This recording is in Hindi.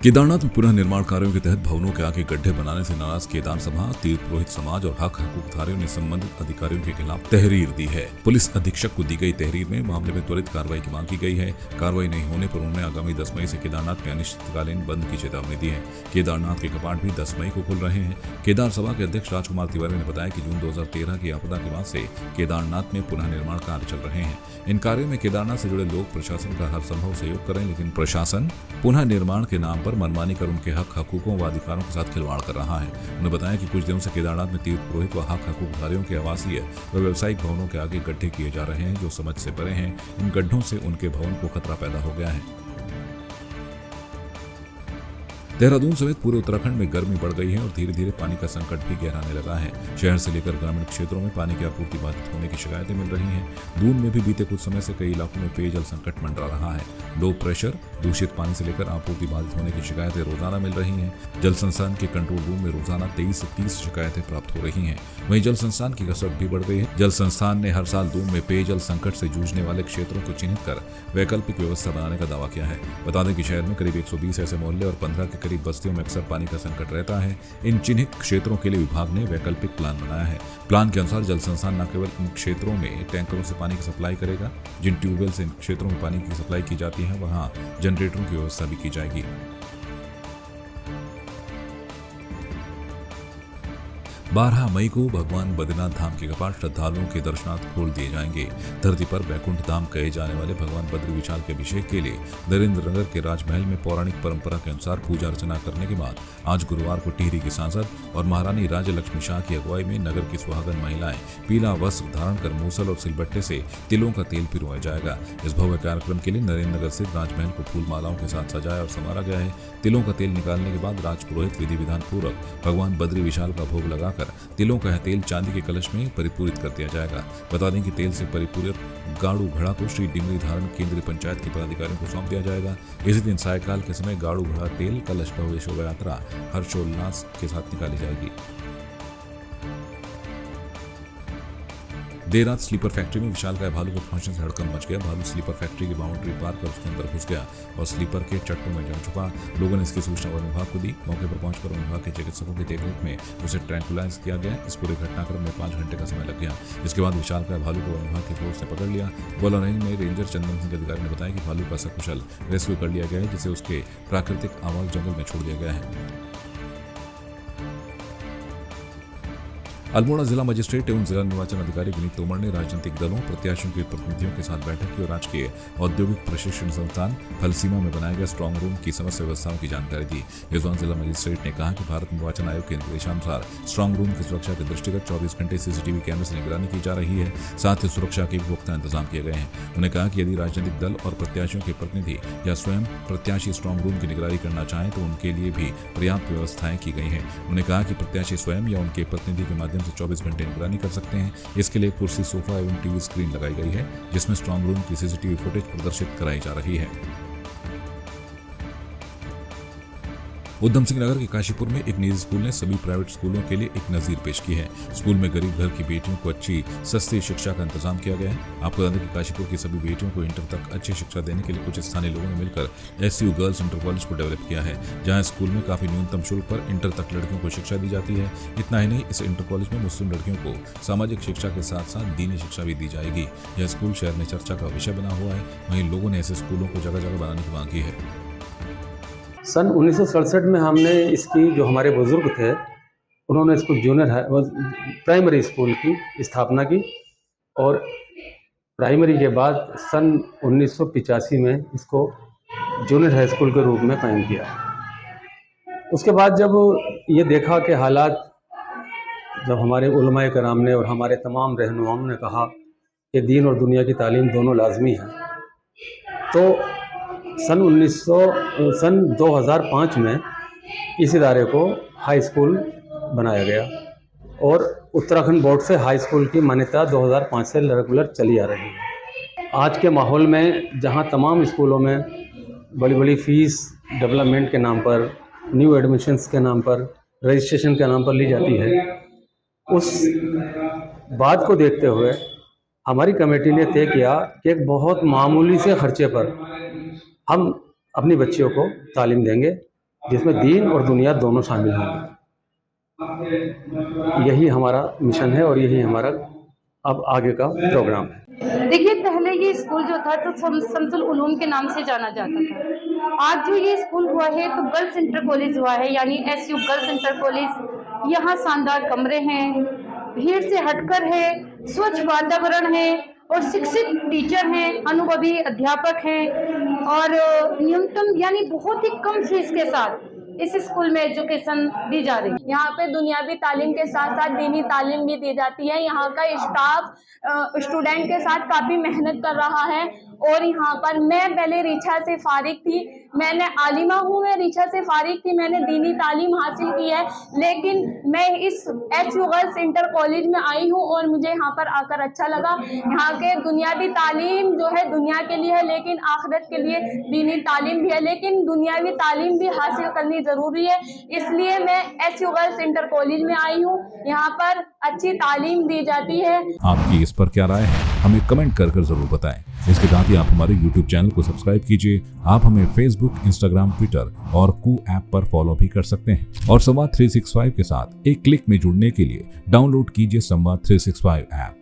केदारनाथ में पुनः निर्माण कार्यों के तहत भवनों के आगे गड्ढे बनाने से नाराज केदार सभा, तीर्थ पुरोहित समाज और हक हकूकधारियों ने संबंधित अधिकारियों के खिलाफ तहरीर दी है। पुलिस अधीक्षक को दी गई तहरीर में मामले में त्वरित कार्रवाई की मांग की गई है। कार्रवाई नहीं होने पर उन्होंने आगामी 10 मई से केदारनाथ में अनिश्चितकालीन बंद की चेतावनी दी है। केदारनाथ के कपाट भी 10 मई को खुल रहे हैं। केदार सभा के अध्यक्ष राजकुमार तिवारी ने बताया कि जून 2013 की आपदा के बाद से केदारनाथ में पुनः निर्माण कार्य चल रहे हैं। इन कार्यों में केदारनाथ से जुड़े लोग प्रशासन का हर संभव सहयोग करें, लेकिन प्रशासन पुनः निर्माण के नाम पर मनमानी कर उनके हक हकूकों व अधिकारों के साथ खिलवाड़ कर रहा है। उन्होंने बताया कि कुछ दिनों से केदारनाथ में तीर्थ पुरोहित व हक हकूकधारियों के आवासीय व व्यावसायिक भवनों के आगे गड्ढे किए जा रहे हैं, जो समझ से परे हैं। इन गड्ढों से उनके भवन को खतरा पैदा हो गया है। देहरादून समेत पूरे उत्तराखंड में गर्मी बढ़ गई है और धीरे धीरे पानी का संकट भी गहराने लगा है। शहर से लेकर ग्रामीण क्षेत्रों में पानी की आपूर्ति बाधित होने की शिकायतें मिल रही हैं। दून में भी बीते कुछ समय से कई इलाकों में पेयजल संकट मंडरा रहा है। लो प्रेशर, दूषित पानी से लेकर आपूर्ति बाधित होने की शिकायतें रोजाना मिल रही हैं। जल संस्थान के कंट्रोल रूम में रोजाना 23 से 30 शिकायतें प्राप्त हो रही हैं। वहीं जल संस्थान की कसरत भी बढ़ गई है। जल संस्थान ने हर साल दून में पेयजल संकट से जूझने वाले क्षेत्रों को चिन्हित कर वैकल्पिक व्यवस्था बनाने का दावा किया है। बता दें कि शहर में करीब 120 ऐसे मोहल्ले और 15 के करीब बस्तियों में अक्सर पानी का संकट रहता है। इन चिन्हित क्षेत्रों के लिए विभाग ने वैकल्पिक प्लान बनाया है। प्लान के अनुसार जल संस्थान न केवल इन क्षेत्रों में टैंकरों से पानी की सप्लाई करेगा, जिन ट्यूबवेल से इन क्षेत्रों में पानी की सप्लाई की जाती है वहां जनरेटरों की व्यवस्था भी की जाएगी। 12 मई को भगवान बद्रीनाथ धाम के कपाट श्रद्धालुओं के दर्शनार्थ खोल दिए जाएंगे। धरती पर वैकुंठ धाम कहे जाने वाले भगवान बद्री विशाल के अभिषेक के लिए नरेंद्र नगर के राजमहल में पौराणिक परंपरा के अनुसार पूजा अर्चना करने के बाद आज गुरुवार को टिहरी की सांसद और महारानी राज्य लक्ष्मी शाह की अगुवाई में नगर की सुहागन महिलाएं पीला वस्त्र धारण कर मूसल और सिलबट्टे से तिलों का तेल पिरोया जाएगा। इस भव्य कार्यक्रम के लिए नरेंद्र नगर स्थित राजमहल को फूल मालाओं के साथ सजाया और संवारा गया है। तिलों का तेल निकालने के बाद राजपुरोहित विधि विधान पूर्वक भगवान बद्री विशाल का भोग लगाकर तिलों का यह तेल चांदी के कलश में परिपूरित कर दिया जाएगा। बता दें कि तेल से परिपूरित गाड़ू घड़ा को श्री डिमरी धारण केंद्रीय पंचायत के पदाधिकारियों को सौंप दिया जाएगा। इसी दिन सायकाल के समय गाड़ू घड़ा तेल कलश भव्य शोभा यात्रा हर्षोल्लास के साथ निकाली जाएगी। देर रात स्लीपर फैक्ट्री में विशालकाय भालू के पहुंचने से हड़कंप मच गया। भालू स्लीपर फैक्ट्री की बाउंड्री पार कर उसके अंदर घुस गया और स्लीपर के चट्टों में जम छुपा। लोगों ने इसकी सूचना वन विभाग को दी। मौके पर पहुंचकर वन विभाग के चिकित्सकों की देखरेख में उसे ट्रैंकुलाइज किया गया। इस पूरे घटनाक्रम में 5 घंटे का समय लग गया। इसके बाद विशालकाय भालू को वन विभाग की फोर्स ने पकड़ लिया। गोला रेंज में रेंजर चंदन सिंह अधिकारी ने बताया कि भालू का सकुशल रेस्क्यू कर लिया गया है, जिसे उसके प्राकृतिक आवास जंगल में छोड़ दिया गया है। अल्मोड़ा जिला मजिस्ट्रेट एवं जिला निर्वाचन अधिकारी विनीत तोमर ने राजनीतिक दलों, प्रत्याशियों के प्रतिनिधियों के साथ बैठक की और राजकीय औद्योगिक प्रशिक्षण संस्थान फलसीमा में बनाए गए स्ट्रांग रूम की समस्त व्यवस्थाओं की जानकारी दी। इस दौरान जिला मजिस्ट्रेट ने कहा कि भारत निर्वाचन आयोग के निर्देशानुसार स्ट्रांग रूम की सुरक्षा के दृष्टिगत 24 घंटे सीसीटीवी कैमरे से निगरानी की जा रही है। साथ ही सुरक्षा के भी पुख्ता इंतजाम किए गए हैं। उन्होंने कहा कि यदि राजनीतिक दल और प्रत्याशियों के प्रतिनिधि या स्वयं प्रत्याशी स्ट्रांग रूम की निगरानी करना चाहें तो उनके लिए भी पर्याप्त व्यवस्थाएं की गई हैं। उन्होंने कहा कि प्रत्याशी स्वयं या उनके प्रतिनिधि के माध्यम से 24 घंटे निगरानी कर सकते हैं। इसके लिए कुर्सी, सोफा एवं टीवी स्क्रीन लगाई गई है, जिसमें स्ट्रांग रूम की सीसीटीवी फुटेज प्रदर्शित कराई जा रही है। उधम सिंह नगर के काशीपुर में एक निजी स्कूल ने सभी प्राइवेट स्कूलों के लिए एक नजीर पेश की है। स्कूल में गरीब घर की बेटियों को अच्छी सस्ती शिक्षा का इंतजाम किया गया है। आपको बता दें कि काशीपुर की सभी बेटियों को इंटर तक अच्छी शिक्षा देने के लिए कुछ स्थानीय लोगों ने मिलकर एसयू गर्ल्स इंटर कॉलेज को डेवलप किया है, जहां स्कूल में काफी न्यूनतम शुल्क पर इंटर तक लड़कियों को शिक्षा दी जाती है। इतना ही नहीं, इस इंटर कॉलेज में मुस्लिम लड़कियों को सामाजिक शिक्षा के साथ साथ दीनी शिक्षा भी दी जाएगी। यह स्कूल शहर में चर्चा का विषय बना हुआ है। वहीं लोगों ने ऐसे स्कूलों को जगह जगह बनाने की मांग की है। सन 1967 में हमने इसकी, जो हमारे बुजुर्ग थे उन्होंने इसको जूनियर प्राइमरी स्कूल की स्थापना की और प्राइमरी के बाद सन 1985 में इसको जूनियर हाई स्कूल के रूप में कायम किया। उसके बाद जब ये देखा कि हालात, जब हमारे उलमाए कराम ने और हमारे तमाम रहनुमाओं ने कहा कि दीन और दुनिया की तालीम दोनों लाजमी है, तो सन 2005 में इस इदारे को हाई स्कूल बनाया गया और उत्तराखंड बोर्ड से हाई स्कूल की मान्यता 2005 से रेगुलर चली आ रही है। आज के माहौल में जहां तमाम स्कूलों में बड़ी बड़ी फीस डेवलपमेंट के नाम पर, न्यू एडमिशन्स के नाम पर, रजिस्ट्रेशन के नाम पर ली जाती है, उस बात को देखते हुए हमारी कमेटी ने तय किया कि एक बहुत मामूली से खर्चे पर हम अपनी बच्चियों को तालीम देंगे जिसमें दीन और दुनिया दोनों शामिल होंगे। यही हमारा मिशन है और यही हमारा अब आगे का प्रोग्राम है। देखिए, पहले ये स्कूल जो था तो शमसुल उलूम के नाम से जाना जाता था। आज जो ये स्कूल हुआ है तो गर्ल्स इंटर कॉलेज हुआ है, यानी एसयू गर्ल्स इंटर कॉलेज। यहाँ शानदार कमरे हैं, भीड़ से हटकर है, स्वच्छ वातावरण है और शिक्षित टीचर हैं, अनुभवी अध्यापक हैं और न्यूनतम यानी बहुत ही कम फीस के साथ इस स्कूल में एजुकेशन दी जा रही है। यहाँ पे दुनियावी तालीम के साथ साथ दीनी तालीम भी दी जाती है। यहाँ का स्टाफ स्टूडेंट के साथ काफ़ी मेहनत कर रहा है और यहाँ पर मैं पहले रिछा से फारिग थी, मैंने आलिमा हूँ, मैं रिछा से फारिग थी, मैंने दीनी तालीम हासिल की है, लेकिन मैं इस एसयू गर्ल्स इंटर कॉलेज में आई हूँ और मुझे यहाँ पर आकर अच्छा लगा। यहाँ के दुनियावी तालीम जो है दुनिया के लिए है, लेकिन आखिरत के लिए दीनी तालीम भी है, लेकिन दुनियावी तालीम भी हासिल करनी ज़रूरी है। इसलिए मैं एसयू गर्ल्स इंटर कॉलेज में आई हूँ, यहाँ पर अच्छी तालीम दी जाती है। आपकी इस पर क्या राय है, हमें कमेंट कर जरूर बताएं। इसके साथ ही आप हमारे YouTube चैनल को सब्सक्राइब कीजिए। आप हमें Facebook, Instagram, Twitter और कू ऐप पर फॉलो भी कर सकते हैं। और संवाद 365 के साथ एक क्लिक में जुड़ने के लिए डाउनलोड कीजिए संवाद 365 ऐप।